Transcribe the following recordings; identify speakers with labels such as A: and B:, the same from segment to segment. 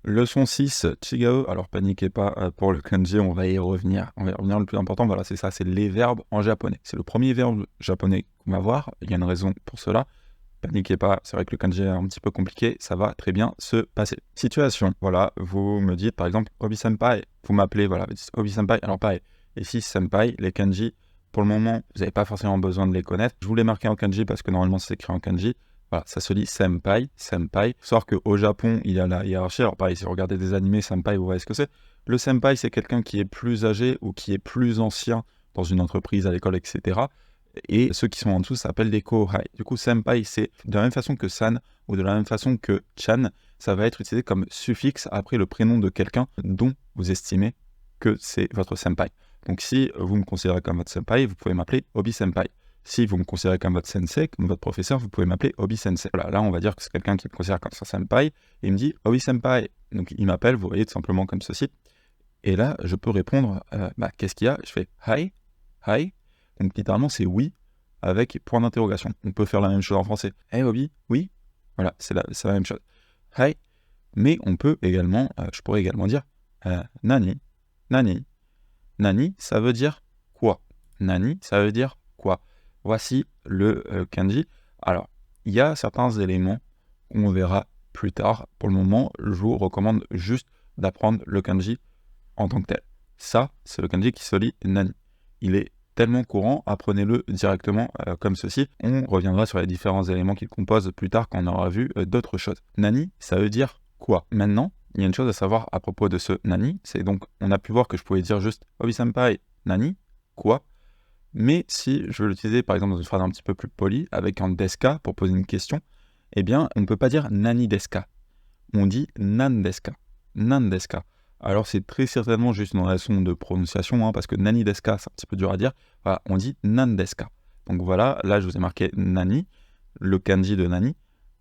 A: Leçon 6, Chigao. Alors, paniquez pas pour le kanji, on va y revenir. On va y revenir. Le plus important, voilà, c'est ça, c'est les verbes en japonais. C'est le premier verbe japonais qu'on va voir. Il y a une raison pour cela. Paniquez pas, c'est vrai que le kanji est un petit peu compliqué, ça va très bien se passer. Situation, voilà, vous me dites par exemple Obi-senpai, vous m'appelez, voilà, vous dites Obi-senpai, alors pareil, ici senpai, les kanji, pour le moment, vous n'avez pas forcément besoin de les connaître. Je vous les marqué en kanji parce que normalement c'est écrit en kanji. Voilà, ça se lit senpai, senpai. Sauf qu'au Japon, il y a la hiérarchie. Alors pareil, si vous regardez des animés senpai, vous voyez ce que c'est. Le senpai, c'est quelqu'un qui est plus âgé ou qui est plus ancien dans une entreprise, à l'école, etc. Et ceux qui sont en dessous s'appellent des kohai. Du coup, senpai, c'est de la même façon que san ou de la même façon que chan, ça va être utilisé comme suffixe après le prénom de quelqu'un dont vous estimez que c'est votre senpai. Donc si vous me considérez comme votre senpai, vous pouvez m'appeler Obi-senpai. Si vous me considérez comme votre sensei, comme votre professeur, vous pouvez m'appeler Obi-sensei. Voilà, là on va dire que c'est quelqu'un qui me considère comme son senpai, et il me dit Obi-senpai. Donc il m'appelle, vous voyez, tout simplement comme ceci. Et là, je peux répondre, qu'est-ce qu'il y a? Je fais hi, hi. Donc littéralement, c'est oui avec point d'interrogation. On peut faire la même chose en français. Hey Obi, oui? Voilà, c'est la même chose. Hi. Mais on peut également, je pourrais également dire nani, nani. Nani, ça veut dire quoi? Nani, ça veut dire quoi? Voici le kanji. Alors, il y a certains éléments qu'on verra plus tard. Pour le moment, je vous recommande juste d'apprendre le kanji en tant que tel. Ça, c'est le kanji qui se lit nani. Il est tellement courant, apprenez-le directement comme ceci. On reviendra sur les différents éléments qu'il compose plus tard quand on aura vu d'autres choses. Nani, ça veut dire quoi? Maintenant, il y a une chose à savoir à propos de ce nani, c'est donc, on a pu voir que je pouvais dire juste Obi-senpai, nani, quoi? Mais si je veux l'utiliser par exemple dans une phrase un petit peu plus polie, avec un deska pour poser une question, eh bien, on ne peut pas dire nani deska. On dit nan deska. Nan deska. Alors, c'est très certainement juste une raison de prononciation, parce que nani deska, c'est un petit peu dur à dire. Voilà, on dit nan deska. Donc voilà, là, je vous ai marqué nani, le kanji de nani,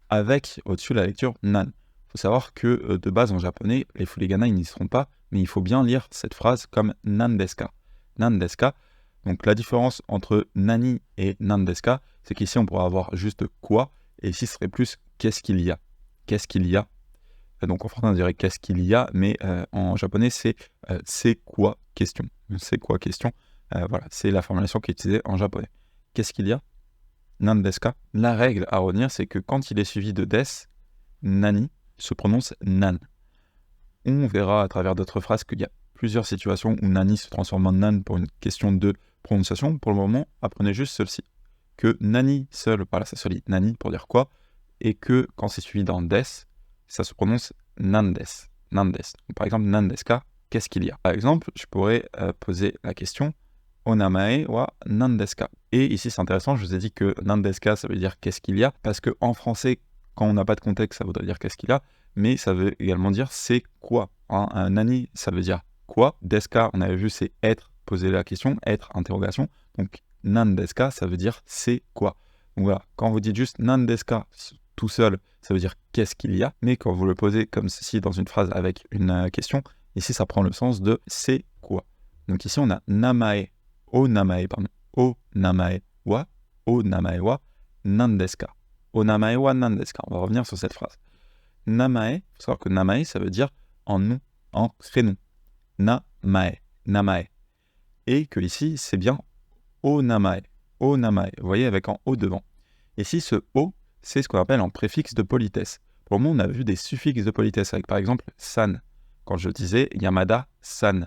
A: avec au-dessus la lecture nan. Il faut savoir que de base en japonais, les furigana ils n'y seront pas, mais il faut bien lire cette phrase comme nan deska. Nan deska. Donc la différence entre nani et nan deska, c'est qu'ici on pourra avoir juste quoi, et ici ce serait plus qu'est-ce qu'il y a. Qu'est-ce qu'il y a. Donc en français on dirait qu'est-ce qu'il y a, mais en japonais c'est quoi question. C'est quoi question. Voilà, c'est la formulation qui est utilisée en japonais. Qu'est-ce qu'il y a? Nan desu ka? La règle à retenir, c'est que quand il est suivi de des, nani se prononce nan. On verra à travers d'autres phrases qu'il y a plusieurs situations où nani se transforme en nan pour une question de prononciation. Pour le moment, apprenez juste celle-ci. Que nani seul, voilà, ça se lit nani pour dire quoi, et que quand c'est suivi d'un des, ça se prononce nandes. Nandes. Donc, par exemple, nandesu ka, qu'est-ce qu'il y a? Par exemple, je pourrais poser la question Onamae wa nandesu ka. Et ici, c'est intéressant, je vous ai dit que nandesu ka, ça veut dire qu'est-ce qu'il y a, parce qu'en français, quand on n'a pas de contexte, ça voudrait dire qu'est-ce qu'il y a, mais ça veut également dire c'est quoi. Un nani, ça veut dire quoi. Desu ka, on avait vu, c'est être, poser la question, être, interrogation. Donc, nandesu ka, ça veut dire c'est quoi. Donc voilà, quand vous dites juste nandesu ka tout seul, ça veut dire qu'est-ce qu'il y a, mais quand vous le posez comme ceci dans une phrase avec une question, ici ça prend le sens de c'est quoi. Donc ici on a namae, o namae wa nandesu ka. O namae wa nandesu ka. On va revenir sur cette phrase. Namae, il faut savoir que namae ça veut dire en nom, en prénom. Namae. Et que ici c'est bien o namae. Vous voyez avec un o devant. Ici ce o, c'est ce qu'on appelle un préfixe de politesse. Pour le moment, on a vu des suffixes de politesse avec par exemple san. Quand je disais Yamada-san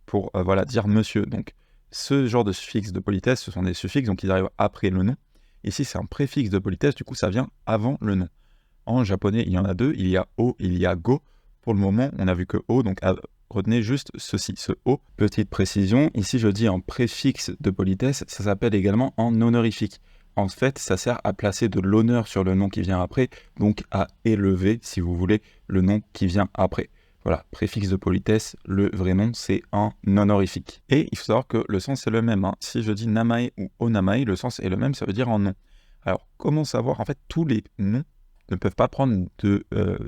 A: pour dire monsieur. Donc ce genre de suffixe de politesse, ce sont des suffixes, donc ils arrivent après le nom. Ici, c'est un préfixe de politesse, du coup, ça vient avant le nom. En japonais, il y en a deux, il y a o, il y a go. Pour le moment, on a vu que o, donc retenez juste ceci, ce o. Petite précision, ici je dis un préfixe de politesse, ça s'appelle également en honorifique. En fait, ça sert à placer de l'honneur sur le nom qui vient après, donc à élever, si vous voulez, le nom qui vient après. Voilà, préfixe de politesse, le vrai nom, c'est un honorifique. Et il faut savoir que le sens est le même. Si je dis namae ou onamae, le sens est le même, ça veut dire en nom. Alors, comment savoir? En fait, tous les noms ne peuvent pas prendre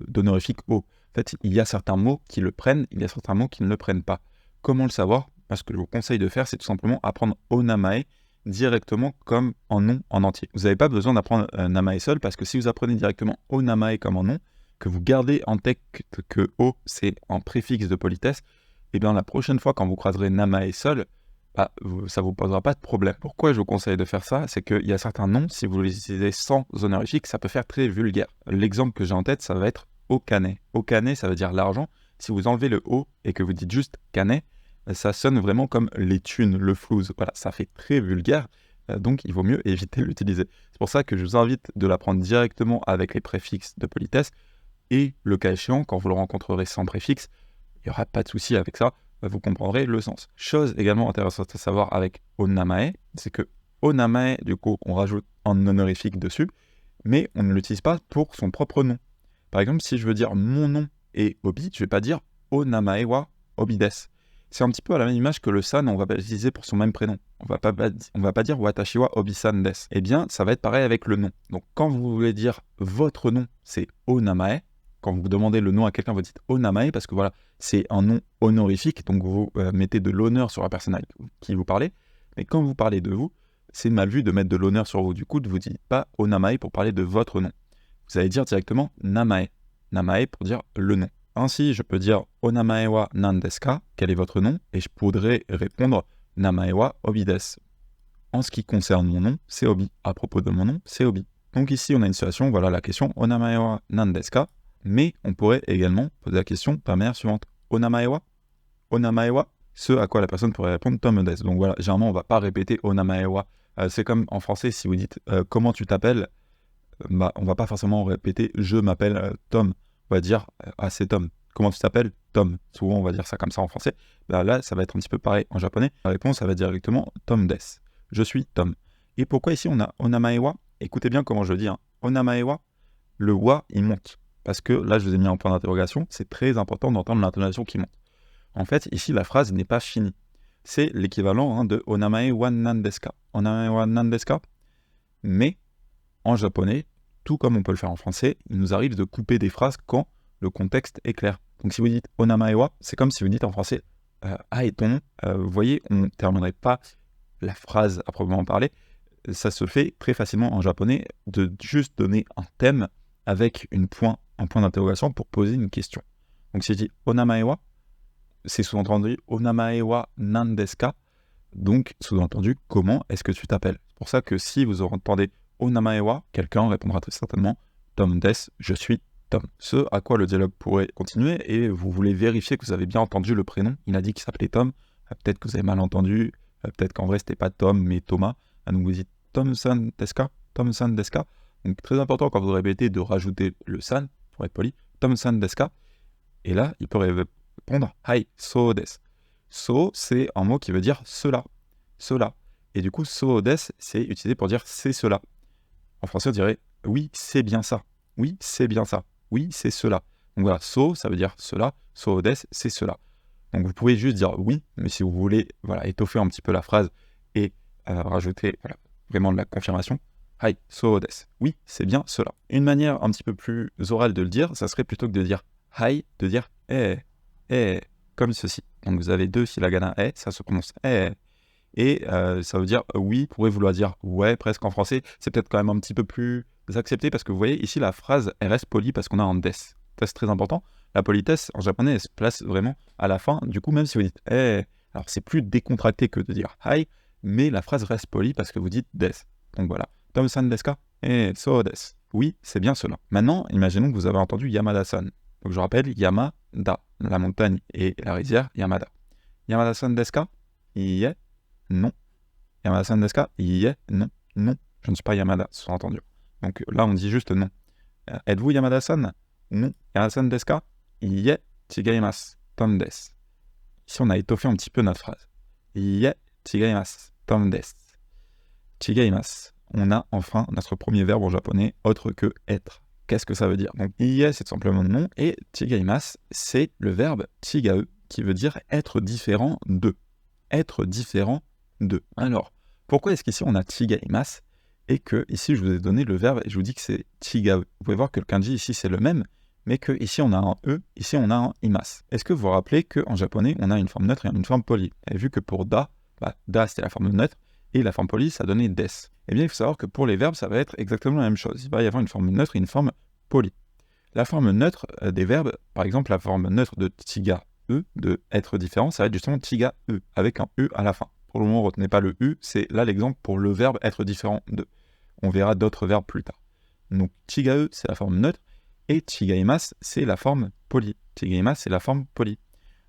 A: d'honorifique o. En fait, il y a certains mots qui le prennent, il y a certains mots qui ne le prennent pas. Comment le savoir? Ce que je vous conseille de faire, c'est tout simplement apprendre onamae directement comme en nom en entier. Vous n'avez pas besoin d'apprendre namae seul, parce que si vous apprenez directement onamae comme en nom, que vous gardez en tête que O, c'est un préfixe de politesse, et bien la prochaine fois quand vous croiserez Namae seul, ça ne vous posera pas de problème. Pourquoi je vous conseille de faire ça? C'est qu'il y a certains noms, si vous les utilisez sans honorifique, ça peut faire très vulgaire. L'exemple que j'ai en tête, ça va être Okane. Okane, ça veut dire l'argent. Si vous enlevez le O et que vous dites juste Kane, ça sonne vraiment comme les thunes, le flouze. Voilà, ça fait très vulgaire, donc il vaut mieux éviter de l'utiliser. C'est pour ça que je vous invite de l'apprendre directement avec les préfixes de politesse, et le cas échéant, quand vous le rencontrerez sans préfixe, il n'y aura pas de souci avec ça, vous comprendrez le sens. Chose également intéressante à savoir avec onamae, c'est que onamae, du coup, on rajoute un honorifique dessus, mais on ne l'utilise pas pour son propre nom. Par exemple, si je veux dire mon nom est Obi, je ne vais pas dire onamae wa Obides. C'est un petit peu à la même image que le san, on va pas l'utiliser pour son même prénom. On va pas dire watashi wa obi-san desu. Eh bien, ça va être pareil avec le nom. Donc, quand vous voulez dire votre nom, c'est onamae. Quand vous demandez le nom à quelqu'un, vous dites onamae, parce que voilà, c'est un nom honorifique, donc vous mettez de l'honneur sur la personne avec qui vous parlez. Mais quand vous parlez de vous, c'est mal vu de mettre de l'honneur sur vous. Du coup, ne vous dites pas onamae pour parler de votre nom. Vous allez dire directement namae. Namae pour dire le nom. Ainsi, je peux dire onamae wa nan desu ka, quel est votre nom? Et je pourrais répondre namae wa Obi desu. En ce qui concerne mon nom, c'est Obi. À propos de mon nom, c'est Obi. Donc ici, on a une situation, voilà la question onamae wa nan desu ka. Mais on pourrait également poser la question de la manière suivante. Onamae wa? Onamae wa? Ce à quoi la personne pourrait répondre Tom desu. Donc voilà, généralement, on ne va pas répéter onamae wa. C'est comme en français, si vous dites comment tu t'appelles, on ne va pas forcément répéter je m'appelle Tom. On va dire c'est Tom. Comment tu t'appelles? Tom. Souvent, on va dire ça comme ça en français. Là, ça va être un petit peu pareil en japonais. La réponse, ça va être directement Tom desu. Je suis Tom. Et pourquoi ici on a onamae wa? Écoutez bien comment je dis. Onamae wa, le wa, il monte. Parce que là, je vous ai mis un point d'interrogation. C'est très important d'entendre l'intonation qui monte. En fait, ici, la phrase n'est pas finie. C'est l'équivalent de onamae wa nan desu ka. Onamae wa nan desu ka. Mais en japonais, tout comme on peut le faire en français, il nous arrive de couper des phrases quand le contexte est clair. Donc si vous dites onamae wa, c'est comme si vous dites en français et ton nom. Vous voyez, on ne terminerait pas la phrase à proprement parler. Ça se fait très facilement en japonais de juste donner un thème avec un point d'interrogation pour poser une question. Donc si je dis onamae wa, c'est sous-entendu onamae wa nan desu ka. Donc sous-entendu, comment est-ce que tu t'appelles? C'est pour ça que si vous entendez onamae wa, quelqu'un répondra très certainement Tom desu, je suis Tom. Ce à quoi le dialogue pourrait continuer, et vous voulez vérifier que vous avez bien entendu le prénom. Il a dit qu'il s'appelait Tom, peut-être que vous avez mal entendu, peut-être qu'en vrai c'était pas Tom mais Thomas. Donc vous dites Tom-san desu ka, Tom-san desu ka. Donc très important quand vous répétez de rajouter le san pour être poli, Tom-san desu ka. Et là, il peut répondre Hai, so desu. So, c'est un mot qui veut dire cela, cela. Et du coup, so desu, c'est utilisé pour dire c'est cela. En français, on dirait oui, c'est bien ça. Oui, c'est bien ça. Oui, c'est cela. Donc voilà, so, ça veut dire cela. So desu, c'est cela. Donc vous pouvez juste dire oui, mais si vous voulez étoffer un petit peu la phrase et rajouter vraiment de la confirmation, Hai, so desu. Oui, c'est bien cela. Une manière un petit peu plus orale de le dire, ça serait plutôt que de dire hai, de dire comme ceci. Donc vous avez deux hiragana ça se prononce et ça veut dire oui, vous pourrez vouloir dire ouais presque en français. C'est peut-être quand même un petit peu plus accepté parce que vous voyez ici la phrase elle reste polie parce qu'on a un des. Ça c'est très important. La politesse en japonais elle se place vraiment à la fin. Du coup même si vous dites alors c'est plus décontracté que de dire hai, mais la phrase reste polie parce que vous dites des. Donc voilà. Tom-san desu ka? So desu. Oui, c'est bien cela. Maintenant, imaginons que vous avez entendu Yamada-san. Donc je rappelle, Yamada, la montagne et la rizière, Yamada. Yamada-san desu ka? Iie, non. Yamada-san desu ka? Iie, non. Non, je ne suis pas Yamada, sous-entendu. Donc là, on dit juste non. Êtes-vous Yamada-san? Non. Yamada-san desu ka? Iie, chigaimasu. Tom desu. Ici, on a étoffé un petit peu notre phrase. Iie, chigaimasu. Tom desu. Chigaimasu. On a enfin notre premier verbe en japonais, autre que être. Qu'est-ce que ça veut dire? Donc, iie, c'est tout simplement non, et chigaimasu, c'est le verbe chigau, qui veut dire être différent de. Être différent de. Alors, pourquoi est-ce qu'ici on a chigaimasu, et que ici je vous ai donné le verbe, et je vous dis que c'est chigau. Vous pouvez voir que le kanji ici c'est le même, mais que ici on a un e, ici on a un imasu. Est-ce que vous vous rappelez qu'en japonais, on a une forme neutre et une forme polie? Et vu que pour da, da c'était la forme neutre, et la forme polie, ça donnait des. Eh bien, il faut savoir que pour les verbes, ça va être exactement la même chose. Il va y avoir une forme neutre et une forme polie. La forme neutre des verbes, par exemple, la forme neutre de tiga e, de être différent, ça va être justement tiga e, avec un e à la fin. Pour le moment, retenez pas le u, c'est là l'exemple pour le verbe être différent de. On verra d'autres verbes plus tard. Donc, tiga e, c'est la forme neutre, et chigaimasu, c'est la forme polie. Chigaimasu, c'est la forme polie.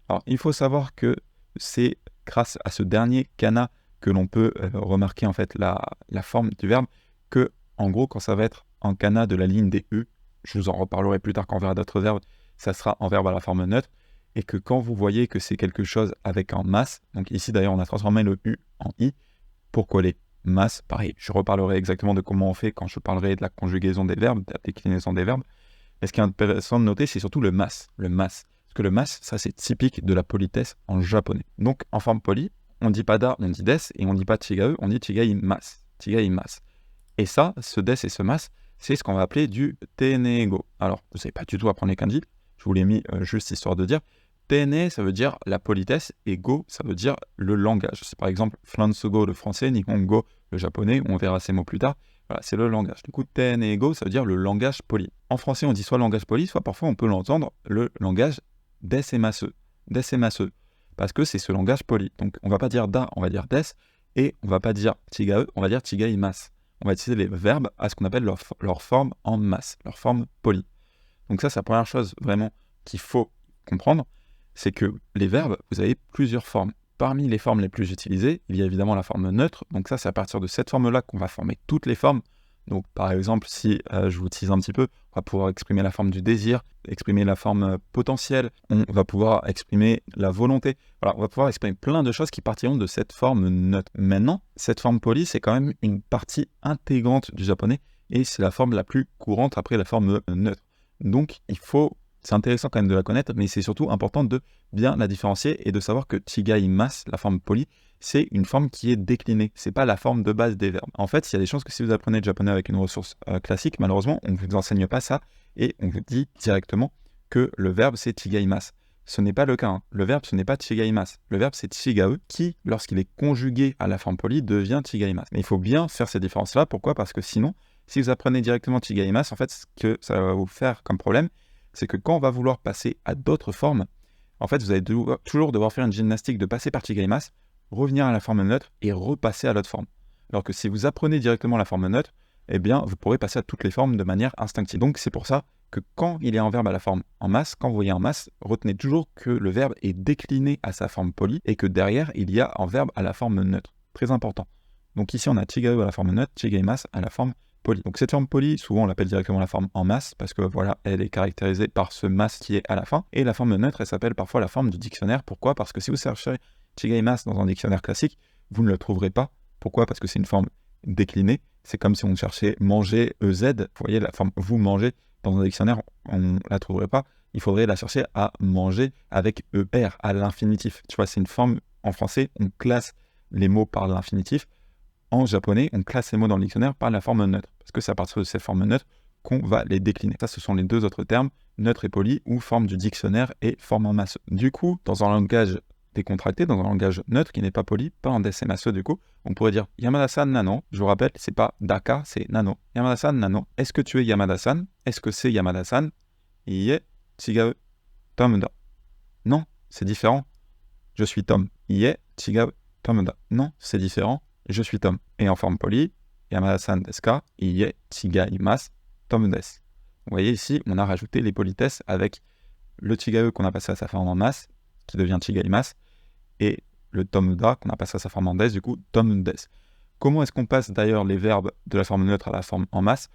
A: Alors, il faut savoir que c'est grâce à ce dernier kana que l'on peut remarquer en fait la forme du verbe, que en gros, quand ça va être en kana de la ligne des U, je vous en reparlerai plus tard quand on verra d'autres verbes, ça sera en verbe à la forme neutre, et que quand vous voyez que c'est quelque chose avec un mas, donc ici d'ailleurs on a transformé le U en I pour coller mas, pareil, je reparlerai exactement de comment on fait quand je parlerai de la conjugaison des verbes, de la déclinaison des verbes, mais ce qui est intéressant de noter, c'est surtout le mas, parce que le mas, ça c'est typique de la politesse en japonais. Donc en forme polie, on dit pas da, on dit des, et on dit pas chigae, on dit chigaimasu, chigaimasu. Et ça, ce des et ce mas, c'est ce qu'on va appeler du tenego. Alors, vous savez pas du tout apprendre les kanji, je vous l'ai mis juste histoire de dire. Tene, ça veut dire la politesse, et go, ça veut dire le langage. C'est par exemple Flansugo le français, Nihongo le japonais, on verra ces mots plus tard. Voilà, c'est le langage. Du coup, tenego, ça veut dire le langage poli. En français, on dit soit langage poli, soit parfois on peut l'entendre le langage desemasu, parce que c'est ce langage poli. Donc, on va pas dire da, on va dire des, et on va pas dire chigae, on va dire chigaimasu. On va utiliser les verbes à ce qu'on appelle leur forme en masse, leur forme polie. Donc ça, c'est la première chose vraiment qu'il faut comprendre, c'est que les verbes, vous avez plusieurs formes. Parmi les formes les plus utilisées, il y a évidemment la forme neutre. Donc ça, c'est à partir de cette forme-là qu'on va former toutes les formes. Donc par exemple, si je vous tease un petit peu, on va pouvoir exprimer la forme du désir, exprimer la forme potentielle, on va pouvoir exprimer la volonté. Voilà, on va pouvoir exprimer plein de choses qui partiront de cette forme neutre. Maintenant, cette forme polie, c'est quand même une partie intégrante du japonais et c'est la forme la plus courante après la forme neutre. Donc c'est intéressant quand même de la connaître, mais c'est surtout important de bien la différencier et de savoir que chigaimasu, la forme polie, c'est une forme qui est déclinée. C'est pas la forme de base des verbes. En fait, il y a des chances que si vous apprenez le japonais avec une ressource classique, malheureusement, on ne vous enseigne pas ça et on vous dit directement que le verbe c'est chigaimasu. Ce n'est pas le cas. Hein. Le verbe, ce n'est pas chigaimasu. Le verbe, c'est chigae qui, lorsqu'il est conjugué à la forme polie, devient chigaimasu. Mais il faut bien faire ces différences-là. Pourquoi ? Parce que sinon, si vous apprenez directement chigaimasu, en fait, ce que ça va vous faire comme problème, c'est que quand on va vouloir passer à d'autres formes, en fait, vous allez toujours devoir faire une gymnastique de passer par chigaimasu, revenir à la forme neutre et repasser à l'autre forme. Alors que si vous apprenez directement la forme neutre, eh bien, vous pourrez passer à toutes les formes de manière instinctive. Donc, c'est pour ça que quand il y a un verbe à la forme en masse, quand vous voyez en masse, retenez toujours que le verbe est décliné à sa forme polie et que derrière, il y a un verbe à la forme neutre. Très important. Donc ici, on a chigae à la forme neutre, chigaimasu à la forme polie. Donc cette forme polie, souvent on l'appelle directement la forme en masse parce que voilà, elle est caractérisée par ce mas qui est à la fin. Et la forme neutre, elle s'appelle parfois la forme du dictionnaire. Pourquoi ? Parce que si vous cherchez chigaimasu dans un dictionnaire classique, vous ne le trouverez pas. Pourquoi ? Parce que c'est une forme déclinée. C'est comme si on cherchait manger EZ. Vous voyez la forme vous mangez dans un dictionnaire, on ne la trouverait pas. Il faudrait la chercher à manger avec ER, à l'infinitif. Tu vois, c'est une forme en français, on classe les mots par l'infinitif. En japonais, on classe les mots dans le dictionnaire par la forme neutre, parce que c'est à partir de cette forme neutre qu'on va les décliner. Ça, ce sont les deux autres termes, neutre et poli, ou forme du dictionnaire et forme en masse. Du coup, dans un langage décontracté, dans un langage neutre qui n'est pas poli, pas en desemasu du coup, on pourrait dire Yamada-san nano. Je vous rappelle, c'est pas daka, c'est nano. Yamada-san nano. Est-ce que tu es Yamada-san ? Est-ce que c'est Yamada-san ? Iie, chigau, Tom da. Non, c'est différent. Je suis Tom. Iie, chigau, Tom da. Non, c'est différent. Je suis Tom. Et en forme polie, Yamada-san desu ka, iie, chigaimasu, Tom desu. Vous voyez ici, on a rajouté les politesses avec le chigae qu'on a passé à sa forme en masse, qui devient chigaimasu, et le tom da qu'on a passé à sa forme en des, du coup, tom desu. Comment est-ce qu'on passe d'ailleurs les verbes de la forme neutre à la forme en masse ?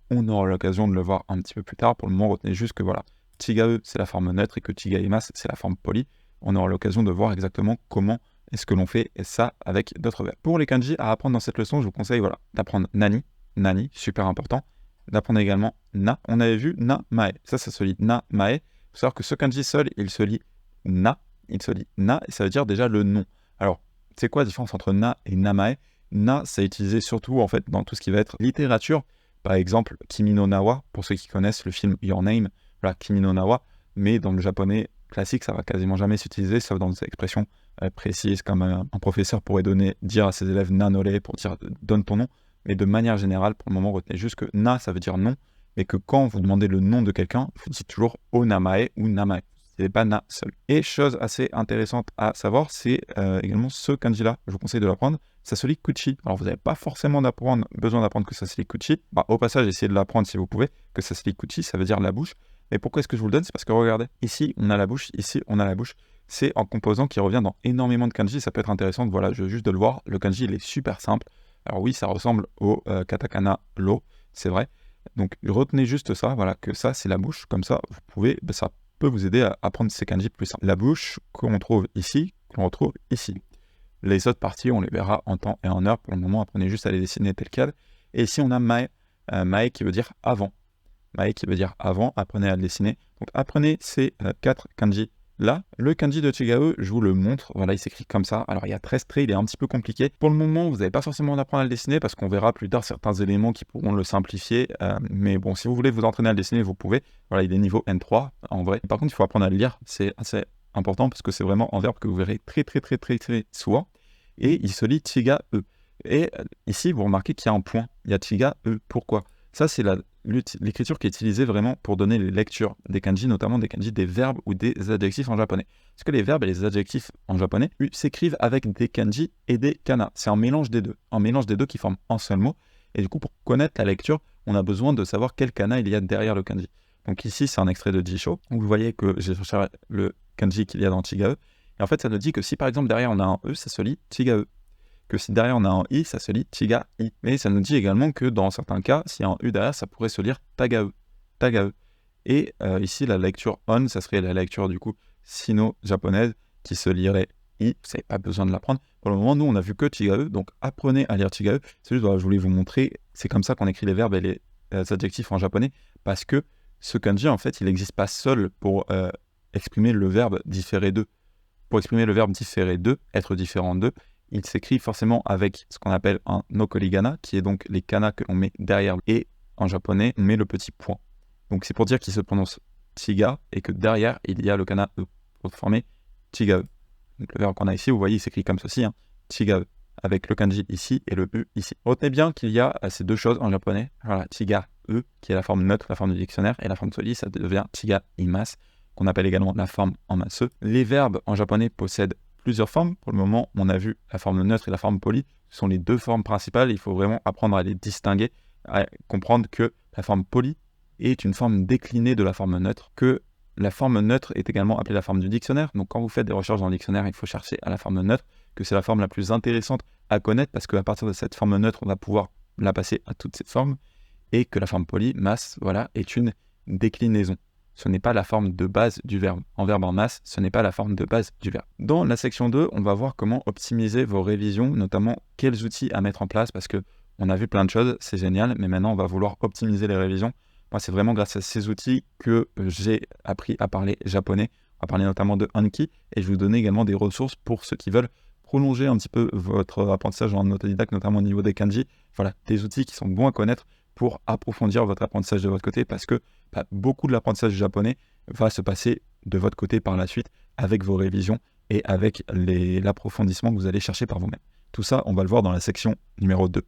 A: On aura l'occasion de le voir un petit peu plus tard. Pour le moment, retenez juste que voilà, chigae, c'est la forme neutre et que chigaimasu, c'est la forme polie. On aura l'occasion de voir exactement comment est-ce que l'on fait ça avec d'autres verbes. Pour les kanji à apprendre dans cette leçon, je vous conseille d'apprendre nani, super important. D'apprendre également na. On avait vu na, mae. Ça se lit na, mae. Il faut savoir que ce kanji seul, il se lit na. Il se lit na et ça veut dire déjà le nom. Alors, c'est quoi la différence entre na et namae ? Na, c'est utilisé surtout en fait dans tout ce qui va être littérature. Par exemple, Kimi no Nawa, pour ceux qui connaissent le film Your Name, voilà, Kimi no Nawa, mais dans le japonais classique, ça va quasiment jamais s'utiliser, sauf dans des expressions précises, comme un professeur pourrait dire à ses élèves nanore pour dire donne ton nom, mais de manière générale, pour le moment, retenez juste que na, ça veut dire non, mais que quand vous demandez le nom de quelqu'un, vous dites toujours Onamae ou Namae. Ce n'est pas Na seul. Et chose assez intéressante à savoir, c'est également ce kanji-là. Je vous conseille de l'apprendre. Ça se lit Kuchi. Alors, vous n'avez pas forcément besoin d'apprendre que ça se lit Kuchi. Au passage, essayez de l'apprendre si vous pouvez, que ça se lit Kuchi, ça veut dire la bouche. Et pourquoi est-ce que je vous le donne? C'est parce que regardez, ici, on a la bouche, ici, on a la bouche. C'est un composant qui revient dans énormément de kanji. Ça peut être intéressant. Voilà, je veux juste de le voir. Le kanji, il est super simple. Alors oui, ça ressemble au katakana lo, c'est vrai. Donc, retenez juste ça, voilà, que ça, c'est la bouche. Comme ça, vous pouvez, ça peut vous aider à apprendre ces kanji plus simples. La bouche qu'on trouve ici, qu'on retrouve ici. Les autres parties, on les verra en temps et en heure. Pour le moment, apprenez juste à les dessiner tel quel. Et ici, on a mae. Mae qui veut dire avant. Mae qui veut dire avant. Apprenez à le dessiner. Donc, apprenez ces 4 kanji. Là, le kanji de Chigae, je vous le montre. Voilà, il s'écrit comme ça. Alors, il y a 13 traits, il est un petit peu compliqué. Pour le moment, vous n'avez pas forcément d'apprendre à le dessiner parce qu'on verra plus tard certains éléments qui pourront le simplifier. Mais bon, si vous voulez vous entraîner à le dessiner, vous pouvez. Voilà, il est niveau N3 en vrai. Par contre, il faut apprendre à le lire. C'est assez important parce que c'est vraiment un verbe que vous verrez très souvent. Et il se lit Chigae. Et ici, vous remarquez qu'il y a un point. Il y a Chigae. Pourquoi? Ça, c'est l'écriture qui est utilisée vraiment pour donner les lectures des kanji, notamment des kanji des verbes ou des adjectifs en japonais. Parce que les verbes et les adjectifs en japonais s'écrivent avec des kanji et des kana. C'est un mélange des deux qui forment un seul mot. Et du coup, pour connaître la lecture, on a besoin de savoir quel kana il y a derrière le kanji. Donc ici, c'est un extrait de Jisho, où vous voyez que j'ai cherché le kanji qu'il y a dans Chigae. Et en fait, ça nous dit que si par exemple derrière on a un E, ça se lit Chigae. Que si derrière on a un I, ça se lit Chiga I. Mais ça nous dit également que dans certains cas, s'il y a un U derrière, ça pourrait se lire Tagae. Tagae. Et ici, la lecture on, ça serait la lecture du coup sino-japonaise qui se lirait I. Vous n'avez pas besoin de l'apprendre. Pour le moment, nous, on n'a vu que Chigae, donc apprenez à lire Chigae. C'est juste, voilà, je voulais vous montrer, c'est comme ça qu'on écrit les verbes et les adjectifs en japonais, parce que ce kanji, en fait, il n'existe pas seul pour exprimer le verbe différer d'eux. Pour exprimer le verbe différer d'eux, être différent d'eux, il s'écrit forcément avec ce qu'on appelle un nokorigana, qui est donc les kana que l'on met derrière. Et en japonais, on met le petit point. Donc c'est pour dire qu'il se prononce chiga et que derrière, il y a le kana e pour former chigae. Donc le verbe qu'on a ici, vous voyez, il s'écrit comme ceci, chigae, avec le kanji ici et le u ici. Retenez bien qu'il y a ces deux choses en japonais. Voilà, chiga e, qui est la forme neutre, la forme du dictionnaire, et la forme solide, ça devient chiga imasu, qu'on appelle également la forme en masse. Les verbes en japonais possèdent plusieurs formes. Pour le moment, on a vu la forme neutre et la forme polie. Ce sont les deux formes principales. Il faut vraiment apprendre à les distinguer, à comprendre que la forme polie est une forme déclinée de la forme neutre, que la forme neutre est également appelée la forme du dictionnaire. Donc quand vous faites des recherches dans le dictionnaire, il faut chercher à la forme neutre, que c'est la forme la plus intéressante à connaître parce qu'à partir de cette forme neutre, on va pouvoir la passer à toutes ces formes, et que la forme polie, masse, voilà, est une déclinaison. Ce n'est pas la forme de base du verbe. En verbe en masse, ce n'est pas la forme de base du verbe. Dans la section 2, on va voir comment optimiser vos révisions, notamment quels outils à mettre en place, parce qu'on a vu plein de choses, c'est génial, mais maintenant on va vouloir optimiser les révisions. Moi, c'est vraiment grâce à ces outils que j'ai appris à parler japonais, à parler notamment de Anki, et je vais vous donner également des ressources pour ceux qui veulent prolonger un petit peu votre apprentissage en autodidacte, notamment au niveau des kanji. Voilà, des outils qui sont bons à connaître pour approfondir votre apprentissage de votre côté, parce que beaucoup de l'apprentissage du japonais va se passer de votre côté par la suite avec vos révisions et avec l'approfondissement que vous allez chercher par vous-même. Tout ça, on va le voir dans la section numéro 2.